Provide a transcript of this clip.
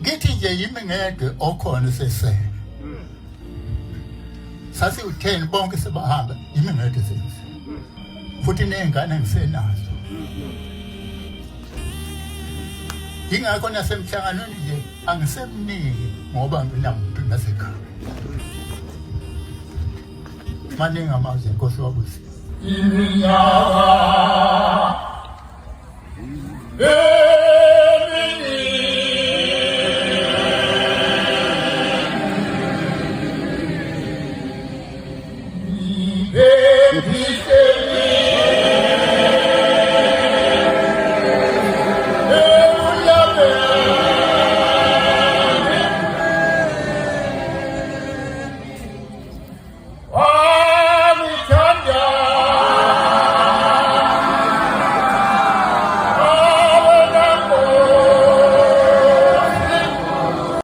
ngithi nje yimi ngedwa okhona sese sasi u10 bonke sebahamba yimi ngedwa sese futhi nezingane ngisenazo ingakho nasemhlanganweni nje angisemniki ngoba nginamuntu nasekhaya maningi amazwi Nkosi wabusi iminyaka